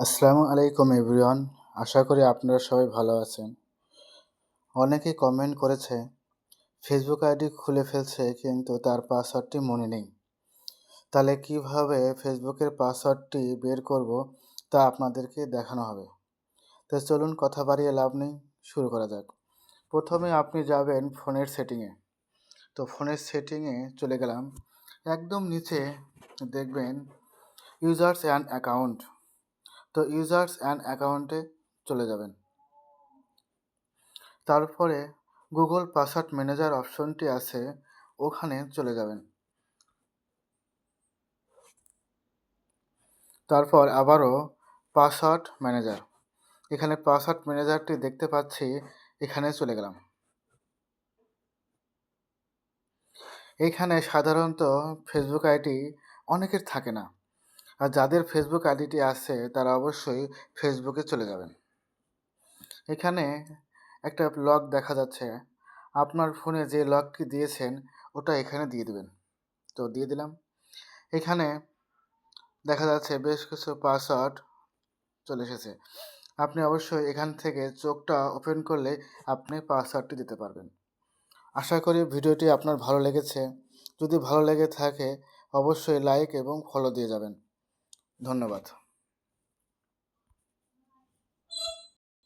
আসসালামু আলাইকুম এভরিওয়ান। আশা করি আপনারা সবাই ভালো আছেন। অনেকে কমেন্ট করেছে ফেসবুক আইডি খুলে ফেলছে কিন্তু তার পাসওয়ার্ডটি মনে নেই। তাহলে কিভাবে ফেসবুকের পাসওয়ার্ডটি বের করব তা আপনাদেরকে দেখানো হবে। তো চলুন কথা বাড়িয়ে লাভ নেই, শুরু করা যাক। প্রথমে আপনি যাবেন ফোনের সেটিংয়ে। তো ফোনের সেটিংয়ে চলে গেলাম। একদম নিচে দেখবেন ইউজার্স অ্যান্ড অ্যাকাউন্ট। তো ইউজার্স অ্যান্ড অ্যাকাউন্টে চলে যাবেন। তারপরে গুগল পাসওয়ার্ড ম্যানেজার অপশনটি আছে, ওখানে চলে যাবেন। তারপর আবারও পাসওয়ার্ড ম্যানেজার, এখানে পাসওয়ার্ড ম্যানেজারটি দেখতে পাচ্ছি, এখানে চলে গেলাম। এখানে সাধারণত ফেসবুক আইডি অনেকের থাকে না, আর যাদের ফেসবুক আইডিটি আছে তারা অবশ্যই ফেসবুকে চলে যাবেন। এখানে একটা লক দেখা যাচ্ছে, আপনার ফোনে যে লকটি দিয়েছেন ওটা এখানে দিয়ে দেবেন। তো দিয়ে দিলাম। এখানে দেখা যাচ্ছে বেশ কিছু পাসওয়ার্ড চলে এসেছে। আপনি অবশ্যই এখান থেকে চোখটা ওপেন করলে আপনি পাসওয়ার্ডটি দিতে পারবেন। আশা করি ভিডিওটি আপনার ভালো লেগেছে। যদি ভালো লেগে থাকে অবশ্যই লাইক এবং ফলো দিয়ে যাবেন। ধন্যবাদ।